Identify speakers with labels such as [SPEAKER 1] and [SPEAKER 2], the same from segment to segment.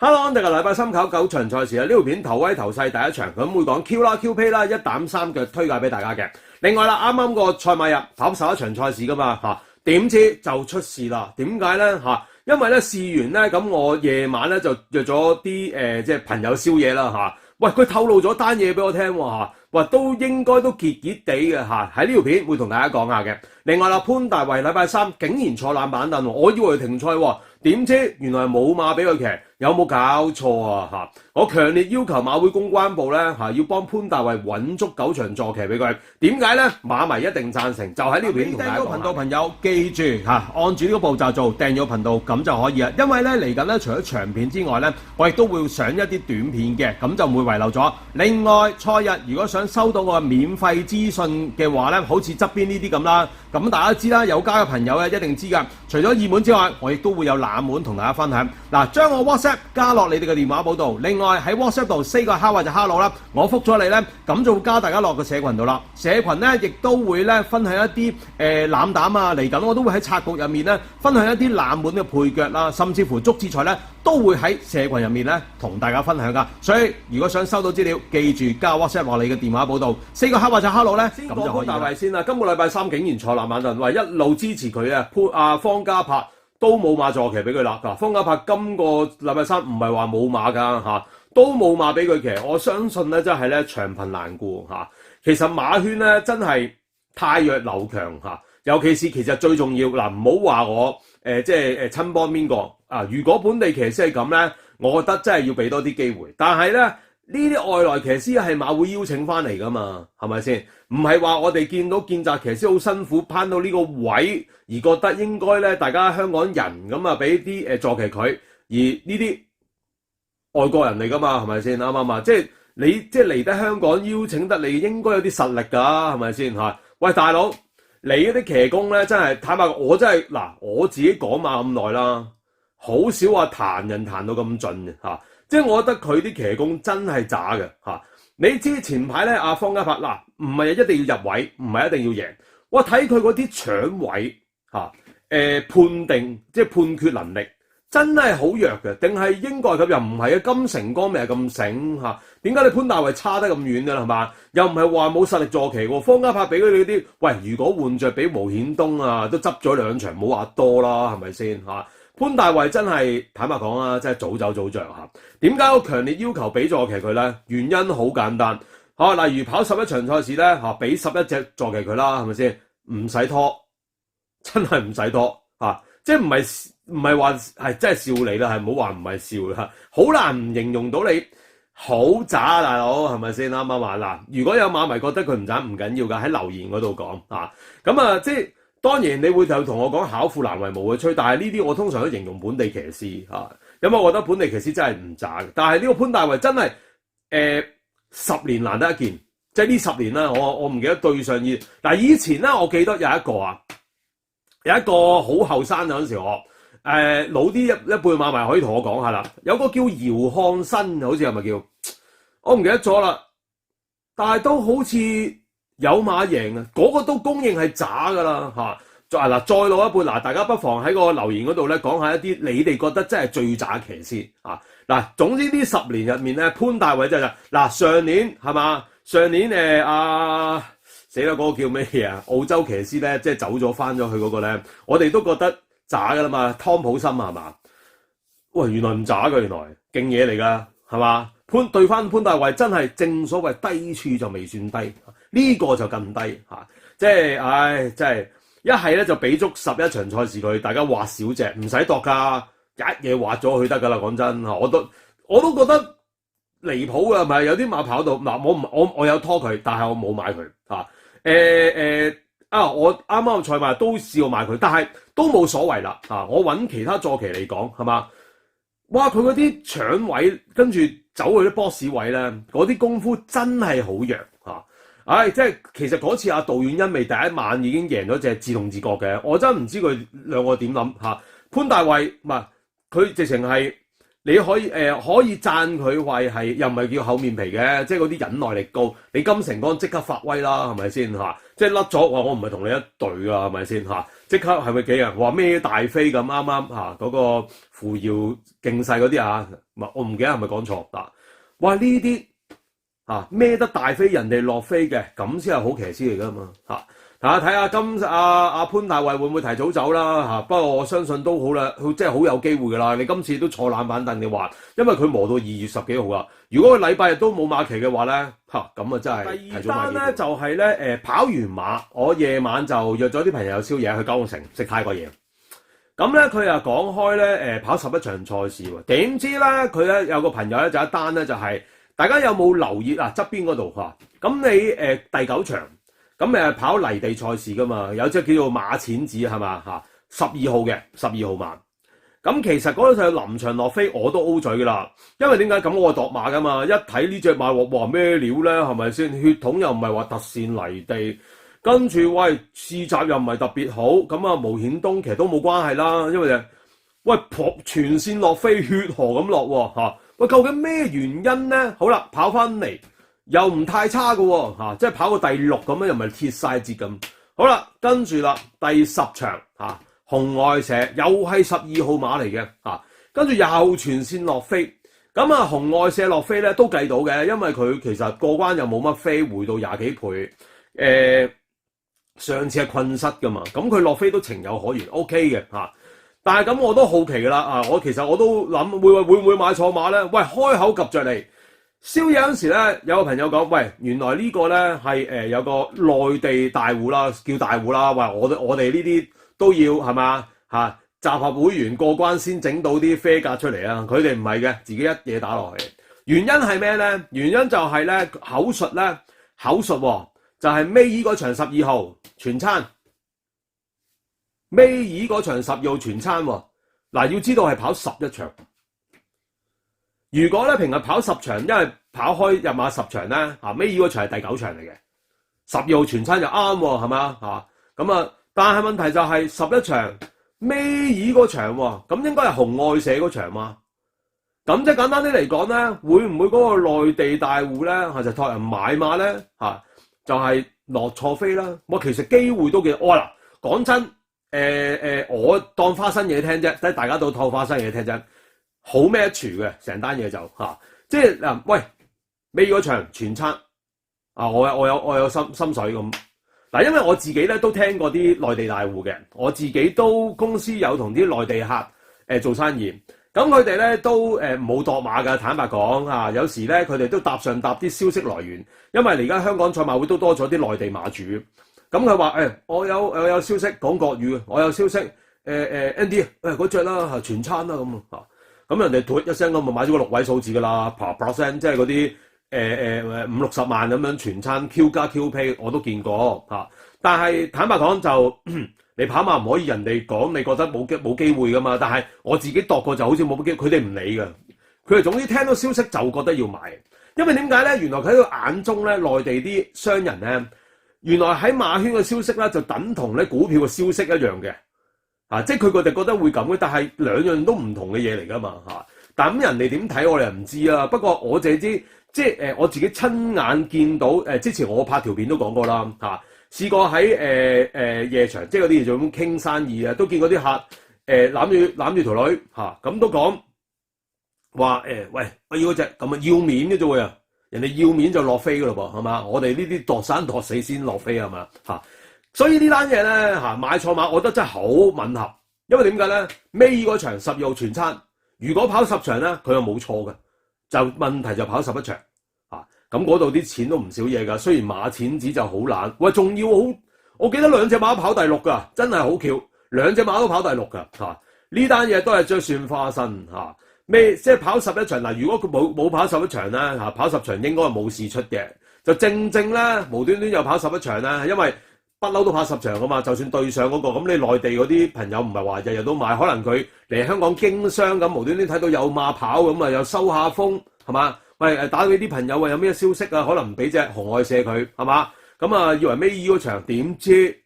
[SPEAKER 1] Hello， 我哋禮拜三9場賽事啊，呢條片頭威頭勢第一場，咁會講 Q 啦、Q Pay 啦，一膽三腳推介俾大家嘅。另外啦，啱啱個賽馬日跑11場賽事噶嘛嚇，點知就出事啦？點解咧嚇？因為咧試完咧，咁我夜晚咧就約咗啲即係朋友宵夜啦嚇。喂，佢透露咗單嘢俾我聽喎嚇，話都應該都結結地嘅嚇，喺呢條片會同大家講下嘅。另外啦，潘大衛禮拜三竟然坐冷板凳，我以為佢停賽喎，點知原來冇馬俾佢騎，有冇搞錯啊嚇？我強烈要求馬會公關部咧嚇，要幫潘大衛揾足9場坐騎俾佢。點解咧？馬迷一定贊成，就喺呢條片同大家講。訂咗頻道朋友記住嚇，按住呢個步驟做，訂咗頻道咁就可以啦。因為咧嚟緊咧，除咗長片之外咧，我亦都會上一啲短片嘅，咁就唔會遺漏咗。另外賽日如果想收到我嘅免費資訊嘅話咧，好似側邊呢啲咁啦。咁大家知啦，有加嘅朋友咧一定知㗎。除咗熱門之外，我亦都會有冷門同大家分享。嗱，將我 WhatsApp 加落你哋嘅電話簿度。另外喺 WhatsApp 度 say 個 hello 或者 hello 啦，我覆咗你咧，咁就會加大家落個社群度啦。社群咧亦都會咧分享一啲冷膽啊，嚟緊我都會喺策局入面咧分享一啲冷門嘅配腳啦，甚至乎足智賽咧都會喺社群入面咧同大家分享㗎。所以如果想收到資料，記住加 WhatsApp 落你嘅電話簿度 say 個 hello 或者 hello 咧，咁就可以。大衛先啦，今個禮拜三竟然坐冷板凳，話一路支持佢啊，方嘉柏都冇馬坐騎俾佢啦。嗱，方嘉柏今個禮拜三唔係話冇馬㗎嚇，都冇馬俾佢騎。我相信咧真係咧長貧難顧嚇。其實馬圈咧真係汰弱留強嚇，尤其是其實最重要嗱，唔好話我即係親幫邊個啊。如果本地騎師係咁咧，我覺得真係要俾多啲機會。但係咧呢啲外來騎師係馬會邀請翻嚟㗎嘛，係咪先？唔係話我哋見到見習騎師好辛苦攀到呢個位，而覺得應該咧大家香港人咁啊俾啲坐騎佢，而呢啲外國人嚟㗎嘛，係咪先？啱唔啱啊？即係你即係嚟得香港邀請得你，應該有啲實力㗎，係咪先嚇？喂，大佬，你嗰啲騎功咧真係坦白講，我真係嗱我自己講馬咁耐啦，好少話彈人彈到咁盡嘅嚇。即係我覺得佢啲騎功真係渣嘅嚇。你知前排咧阿方嘉柏嗱，唔係一定要入位，唔係一定要贏。我睇佢嗰啲搶位嚇，判定即係判決能力真係好弱嘅。定係英國咁又唔係啊？金城江咪係咁醒嚇？點解你潘大衛差得咁遠㗎啦？係嘛？又唔係話冇實力坐騎喎。方嘉柏俾佢哋啲，喂，如果換着俾毛顯東啊，都執咗2場，冇話多啦，係咪先嚇？潘大衛真係坦白講啊，真係早走早着嚇。點解我強烈要求俾坐騎佢咧？原因好簡單嚇，例如跑11場賽事咧嚇，俾11隻坐騎佢啦，係咪先？唔使拖，真係唔使拖嚇，即係唔係話係真係笑你啦，係唔好話唔係笑啦，好難唔形容到你好渣啊，大佬係咪先？啱啱話嗱，如果有馬迷覺得佢唔渣唔緊要㗎，喺留言嗰度講嚇，咁啊即係。當然你會就同我講巧婦難為無嘅吹，但係呢啲我通常都形容本地騎師嚇，因為我覺得本地騎師真係唔渣嘅。但係呢個潘大衛真係10年難得一見，即係呢10年啦，我唔記得對上以前咧，我記得有一個好後生嗰陣時我老啲一輩馬迷可以同我講下啦，有個叫姚漢新，好似係咪叫？我唔記得咗啦，但係都好似。有馬贏啊！嗰個都公認係渣㗎啦嚇。再老一輩嗱，大家不妨喺個留言嗰度咧講下一啲你哋覺得真係最渣騎師嚇嗱。總之呢10年入面咧，潘大衛真係嗱上年係嘛？上年死啦嗰個叫咩嘢啊？澳洲騎師咧即係走咗翻咗去嗰個咧，我哋都覺得渣㗎啦嘛。湯普森係嘛？喂，原來唔渣㗎，原來勁嘢嚟㗎係嘛？對翻潘大衛真係正所謂低處就未算低。呢個就更低嚇，即係真係一係咧就俾足11場賽事佢，大家畫少隻唔使度㗎，一嘢畫咗佢得㗎啦。講真嚇，我都覺得離譜㗎，係咪？有啲馬跑到嗱，我有拖佢，但係我冇買佢嚇。我啱啱賽馬都試過買佢，但係都冇所謂啦嚇。我揾其他坐騎嚟講係嘛？哇！佢嗰啲搶位跟住走去啲 boss 位咧，嗰啲功夫真係好弱嚇。即係其實嗰次阿杜遠欣未第一晚已經贏咗隻自動自覺嘅，我真唔知佢兩個點諗嚇。潘大衛唔係佢直情係你可以讚佢為係又唔係叫厚面皮嘅，即係嗰啲忍耐力高。你金城江即刻發威啦，係咪先嚇？即係甩咗話我唔係同你一隊㗎，係咪先嚇？即刻係咪幾人話咩大飛咁啱啱嚇嗰個扶搖勁勢嗰啲啊？我唔記得係咪講錯嗱？哇！呢啲孭得大飛人哋落飛嘅，咁先係好騎師嚟㗎嘛嚇！大家睇下今阿潘大衛會唔會提早走啦嚇？不過我相信都好啦，即係好有機會㗎啦。你今次都坐冷板凳，你話因為佢磨到2月10幾號啦。如果佢禮拜日都冇馬期嘅話咧咁啊真係提早買機會。第二單咧就係咧跑完馬，我夜晚就約咗啲朋友宵夜去九龍城食泰國嘢。咁咧佢又講開咧跑11場賽事喎，點知咧佢咧有個朋友咧就一單咧就係、大家有冇留意側邊嗰度嚇？咁你第9場咁跑泥地賽事噶嘛，有隻叫做馬錢子係嘛嚇，12號嘅12號馬。咁其實嗰陣時臨場落飛我都 O 嘴噶啦，因為點解咁我度馬噶嘛，一睇呢隻馬話咩料咧係咪先？血統又唔係話特線泥地，跟住喂試閘又唔係特別好，咁啊毛顯東其實都冇關係啦，因為喂全線落飛血河咁落喎嚇，喂究竟咩原因咧？好啦，跑翻嚟又唔太差嘅喎嚇，即係跑個第6咁樣又唔係鐵晒節咁。好啦，跟住啦第10場嚇。紅外射又係12號馬嚟嘅跟住又全線落飛，咁紅外射落飛咧都計到嘅，因為佢其實過關又冇乜飛，回到20幾倍，上次係困失噶嘛，咁佢落飛都情有可原 ，OK 嘅但係咁我都好奇噶啦我其實我都諗會唔會買錯馬咧？喂，開口及着嚟，宵夜嗰時咧有個朋友講，喂，原來呢個咧係有個內地大戶啦，叫大戶啦，喂，我哋呢啲。都要係嘛集合會員過關先整到啲啡格出嚟啊！佢哋唔係嘅，自己一嘢打落去。原因係咩咧？原因就係咧口述就係尾二嗰場12號全餐，尾二嗰場12號全餐嗱，要知道係跑11場。如果咧平日跑10場，因為跑開入馬10場咧尾二嗰場係第9場嚟嘅，12號全餐就啱係嘛咁但係問題就係11場尾二嗰場喎，咁應該係紅外社嗰場嘛？咁即係簡單啲嚟講咧，會唔會嗰個內地大戶咧就託人買馬咧就係落錯飛啦？其實機會都幾嗱，講真我當花生嘢聽啫，即係大家都當花生嘢聽啫，好 match 嘅成單嘢就即係嗱，喂尾嗰場全餐我有心水咁。嗱，因為我自己咧都聽過啲內地大戶嘅，我自己都公司有同啲內地客做生意，咁佢哋咧都冇度馬㗎，坦白講有時咧佢哋都搭上搭啲消息來源，因為而家香港賽馬會都多咗啲內地馬主，咁佢話我有消息講國語，我有消息Andy 嗰隻啦全餐啦咁人哋嘟一聲咁咪買咗個6位數字㗎啦，啪聲即係嗰啲。50-60萬咁樣全餐 Q 加 Q pay 我都見過但係坦白講就你跑馬唔可以人哋講你覺得冇機會噶嘛，但係我自己度過就好似冇機會，佢哋唔理㗎，佢哋總之聽到消息就覺得要買，因為點解咧？原來喺佢眼中咧，內地啲商人咧，原來喺馬圈嘅消息咧就等同咧股票嘅消息一樣嘅即係佢哋覺得會咁嘅，但係兩樣都唔同嘅嘢嚟噶嘛但咁人哋點睇我哋又唔知啊，不過我淨係知。即係我自己親眼見到之前我拍條片都講過啦試過喺夜場，即係嗰啲做咁傾生意都見嗰啲客攬住條女咁都講話喂，我要嗰隻咁要面嘅啫喎，人哋要面就落飛㗎咯噃係嘛？我哋呢啲度生度死先落飛係嘛所以呢單嘢咧買錯馬，我覺得真係好吻合，因為點解咧？尾嗰場12號全餐，如果跑10場咧，佢又冇錯嘅。就問題就跑11場咁嗰度啲錢都唔少嘢㗎。雖然馬錢子就好懶，喂仲要好，我記得2隻馬跑第6㗎，真係好巧，2隻馬都跑第6㗎呢單嘢都係將算花生即係跑11場嗱。如果佢冇跑11場咧跑10場應該係冇事出嘅，就正咧無端端又跑11場啦，因為不嬲都跑10場㗎嘛。就算對上嗰個咁，你內地嗰啲朋友唔係話日日都買，可能佢嚟香港經商咁，無端端睇到有馬跑咁又收下風係嘛？喂打俾啲朋友有咩消息啊？可能唔俾隻紅外射佢係嘛？咁以為尾二嗰場點知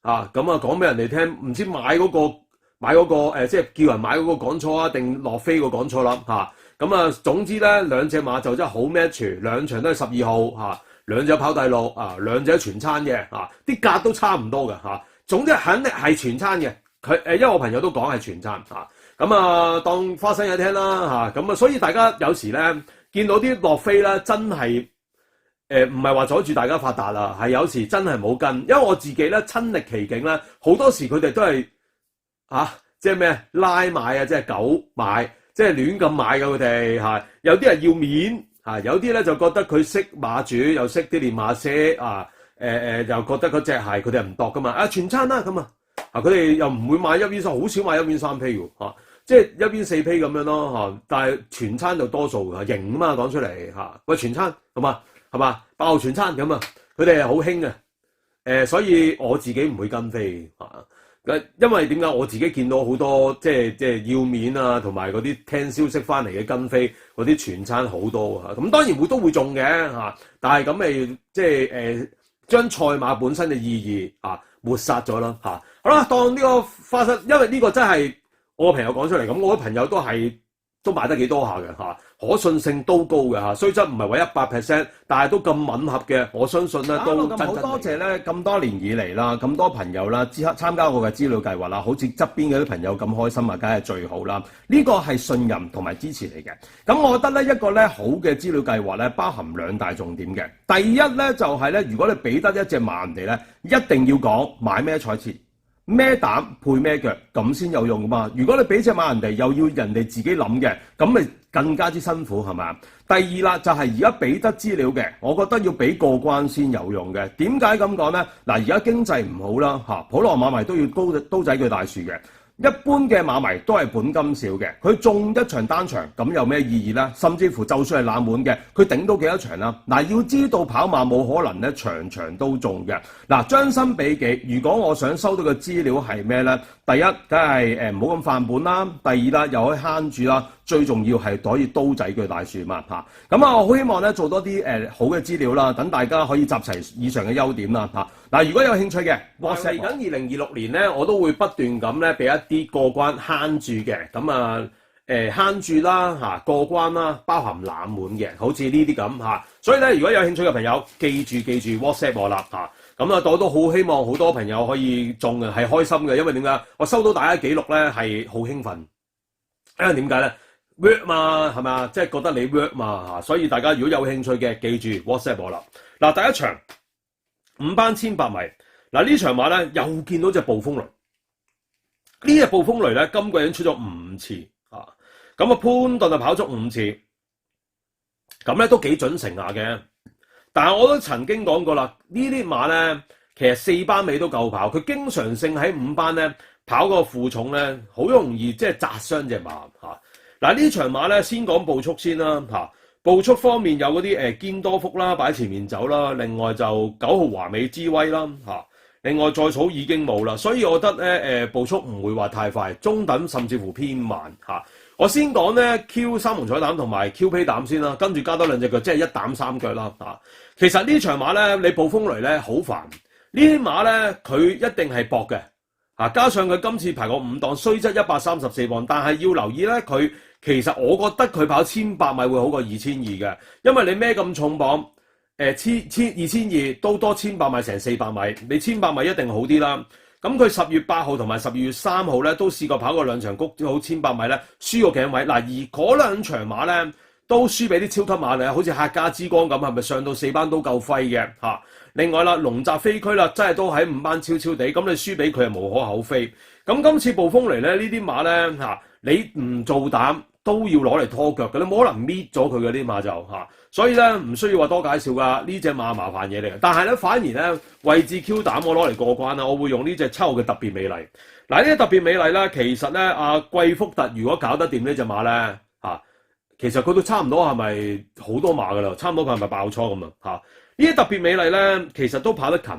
[SPEAKER 1] 講俾人哋聽，唔知買嗰個即係叫人買嗰個講錯啊，定落飛個講錯啦總之咧2隻馬就真係好 match， 兩場都係12號2隻跑第6兩隻全餐嘅啲價都差唔多㗎總之肯定係全餐嘅。因為我朋友都講係全餐嚇，咁啊當花生嘢聽啦嚇，咁啊所以大家有時咧見到啲落飛咧，真係唔係話阻住大家發達啦，係有時真係冇跟，因為我自己咧親歷其境咧，好多時佢哋都係即係咩拉買啊，即係狗買，即係亂咁買嘅佢哋嚇，有啲人要面嚇，有啲咧就覺得佢識馬主，又識啲練馬師又覺得嗰隻係佢哋唔度噶嘛，全餐啦咁啊。佢哋又唔會買一邊衫，好少買一邊三批喎，即係一邊四批咁樣咯，但係全餐就多數型啊嘛，講出嚟喂全餐係嘛爆全餐咁啊，佢哋係好興嘅，所以我自己唔會跟飛因為點解我自己見到好多即係要面啊，同埋嗰啲聽消息翻嚟嘅跟飛嗰啲全餐好多咁當然都會中嘅但係咁咪即係將賽馬本身嘅意義抹殺咗啦好啦，當呢個花生，因為呢個真係我個朋友講出嚟咁，我個朋友都買得幾多下嘅可信性都高嘅雖則唔係話100%，但係都咁吻合嘅，我相信咧都真。好多謝咧咁多年以嚟啦，咁多朋友啦參加我嘅資料計劃啦，好似側邊嘅啲朋友咁開心梗係最好啦。呢個係信任同埋支持嚟嘅。咁我覺得咧一個咧好嘅資料計劃咧包含2大重點嘅。第一咧就係咧，如果你俾得一隻馬人哋咧，一定要講買咩賽次。咩膽配咩腳咁先有用噶嘛？如果你俾隻馬人哋，又要人哋自己諗嘅，咁咪更加之辛苦係嘛？第二啦，就係而家俾得資料嘅，我覺得要俾過關先有用嘅。點解咁講呢？嗱，而家經濟唔好啦，普羅馬迷都要刀仔鋸大樹嘅。一般嘅馬迷都係本金少嘅，佢中一場單場咁有咩意義呢？甚至乎就算係冷門嘅，佢頂到幾多場啦？嗱，要知道跑馬冇可能咧場場都中嘅。嗱，將心比己，如果我想收到嘅資料係咩呢？第一，梗係唔好咁犯本啦；第二啦，又可以慳住啦；最重要係可以刀仔鋸大樹嘛嚇。咁啊，我好希望咧做多啲好嘅資料啦，等大家可以集齊以上嘅優點啦嚇。嗱，如果有興趣嘅，嚟緊2026年咧，我都會不斷咁咧俾一啲過關慳住嘅，咁啊慳住啦過關啦，包含冷門嘅，好似呢啲咁。所以咧，如果有興趣嘅朋友，記住 WhatsApp 我啦咁啊，我都好希望好多朋友可以中嘅，係開心嘅，因為點解？我收到大家記錄咧係好興奮，因為點解咧 ？work 嘛係咪？即係覺得你 work 嘛所以大家如果有興趣嘅，記住 WhatsApp 我啦。嗱，第一場5班1800米，嗱呢場馬咧又見到隻暴風雷，呢隻暴風雷咧今季已經出咗5次咁啊潘頓就跑足5次，咁咧都幾準成下嘅。但係我都曾經講過啦，呢啲馬咧其實4班尾都夠跑，佢經常性喺5班咧跑個負重咧，好容易即係砸傷隻馬嗱呢場馬咧先講步速先啦步速方面有嗰啲堅多福啦擺喺前面走啦，另外就9號華美之威啦另外再草已經冇啦，所以我覺得咧步速唔會話太快，中等甚至乎偏慢我先講咧 Q 三紅彩膽同埋 Q 披膽先啦，跟住加多2隻腳，即係1膽3腳啦其實呢場馬咧，你暴風雷咧好煩，呢啲馬咧佢一定係搏嘅加上佢今次排過5檔，雖則134磅，但係要留意咧，佢其實我覺得佢跑1800米會好過2200嘅，因為你孭咁重磅2200都多1800米成400米，你1800米一定好啲啦。咁佢10月8號同埋12月3號咧都試過跑過2場谷好1800米咧，輸過幾位嗱，而嗰2場馬咧都輸俾啲超級馬嚟，好似客家之光咁，係咪上到4班都夠揮嘅另外啦，龍澤飛區啦，真係都喺5班超超地，咁你輸俾佢係無可厚非。咁今次暴風嚟咧，呢啲馬咧你唔做膽都要攞嚟拖腳嘅，你冇可能搣咗佢嘅啲馬就所以咧唔需要話多介紹噶，呢隻馬麻煩嘢嚟嘅。但係咧反而咧位置 Q 膽我攞嚟過關啦，我會用呢隻7號嘅特別美麗。嗱呢隻特別美麗咧，其實咧阿貴福特如果搞得掂呢隻馬咧其實佢都差唔多係咪好多馬噶啦？差唔多佢係咪爆倉咁啊？呢啲特別美麗咧，其實都跑得勤。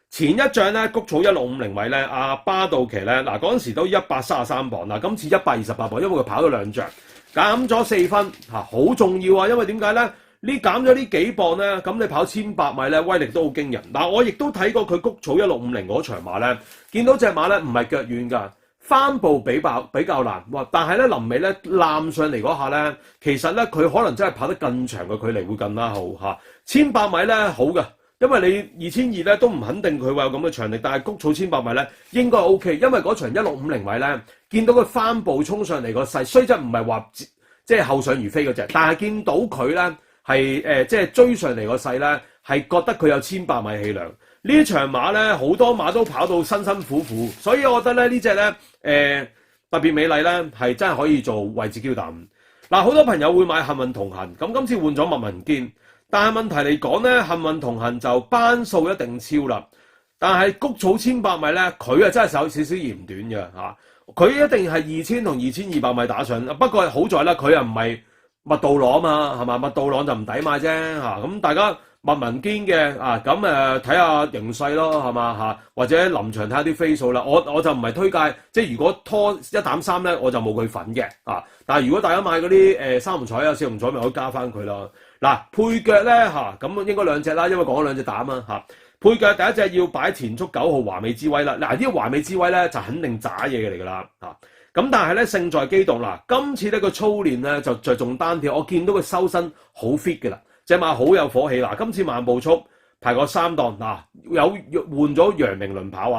[SPEAKER 1] 前一仗咧，谷草1650位咧，阿巴道奇咧，嗱嗰陣時都133磅，嗱今次128磅，因為佢跑咗2仗，減咗4分好重要啊！因為點解咧？呢減咗呢幾磅咧，咁你跑1800米咧，威力都好驚人。嗱，我亦都睇過佢谷草1650嗰場馬咧，見到隻馬咧唔係腳軟㗎。翻步比較難，但係咧臨尾咧攬上嚟嗰下咧，其實咧佢可能真係跑得更長嘅距離會更加好1800米咧好嘅，因為你2200咧都唔肯定佢話有咁嘅長力，但係谷草千百米咧應該 OK， 因為嗰場1650位咧見到佢翻步衝上嚟個勢，雖則唔係話即係後上如飛嗰隻，但係見到佢咧係即係追上嚟個勢咧係覺得佢有1100米氣量。呢場馬咧好多馬都跑到辛辛苦苦，所以我覺得咧呢隻咧特別美麗咧係真係可以做位置 Q 膽。嗱，好多朋友會買幸運同行，咁今次換咗麥文堅。但係問題嚟講咧，幸運同行就班數一定超啦。但係谷草千百米咧，佢啊真係有少少嫌短嘅嚇。佢一定係2000同2200米打上。不過好在咧，佢又唔係麥道朗嘛，係嘛？麥道朗就唔抵買啫嚇。咁大家麥文堅嘅啊，咁睇下形勢咯，係嘛嚇？或者臨場睇下啲飛數啦。我就唔係推介，即係如果拖一膽3咧，我就冇佢份嘅啊。但係如果大家買嗰啲三紅彩啊、四紅彩，咪可以加翻佢咯。嗱，配腳咧咁應該兩隻啦，因為講咗兩隻膽啊。配腳第一隻要擺前速9號華美之威啦。嗱，呢個華美之威咧就肯定渣嘢嘅嚟㗎啦咁但係咧勝在機動啦。今次呢個操練咧就着重單跳，我見到佢收身好 fit 嘅啦，隻馬好有火氣。嗱，今次慢步速排過3檔嗱，有換咗楊明輪跑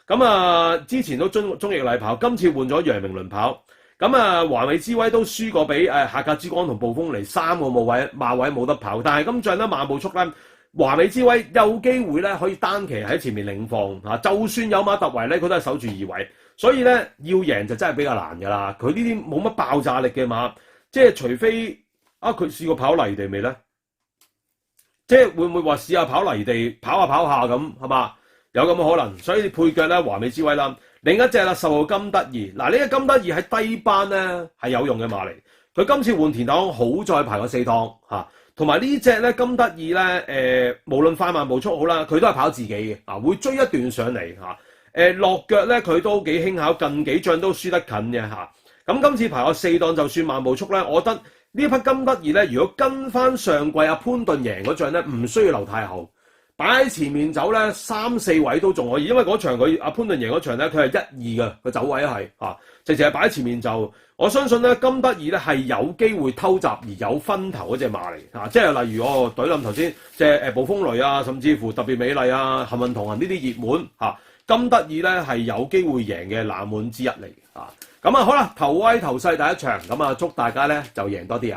[SPEAKER 1] 咁之前都中翼禮跑，今次換咗楊明輪跑。咁華美之威都輸過俾客格之光同暴風嚟3個馬位冇得跑，但係今仗咧慢步速咧，華美之威有機會咧可以單騎喺前面領放就算有馬突圍咧，佢都係守住2位，所以咧要贏就真係比較難㗎啦。佢呢啲冇乜爆炸力嘅馬，即係除非佢試過跑泥地未咧？即係會唔會話試下跑泥地跑下咁係嘛？有咁嘅可能，所以配腳咧華美之威啦。另一隻啦10號金德兒，嗱，呢個金德兒喺低班咧係有用嘅馬嚟，佢今次換田檔好在排過4檔同埋呢隻咧金德兒咧無論快慢步速好啦，佢都係跑自己嘅會追一段上嚟落腳咧佢都幾輕巧，近幾仗都輸得近嘅咁今次排過4檔就算慢步速咧，我覺得呢匹金德兒咧如果跟翻上季阿潘頓贏嗰仗咧，唔需要留太後。擺喺前面走咧，3、4位都仲可以，因為嗰場佢阿潘頓贏嗰場咧，佢係1、2嘅個走位係直情係擺喺前面走。我相信咧金德兒咧係有機會偷襲而有分頭嗰隻馬嚟即係例如我懟冧頭先隻暴風雷啊，甚至乎特別美麗啊、幸運同行呢啲熱門金德兒咧係有機會贏嘅冷門之一嚟咁好啦，頭威頭勢第一場咁祝大家咧就贏多啲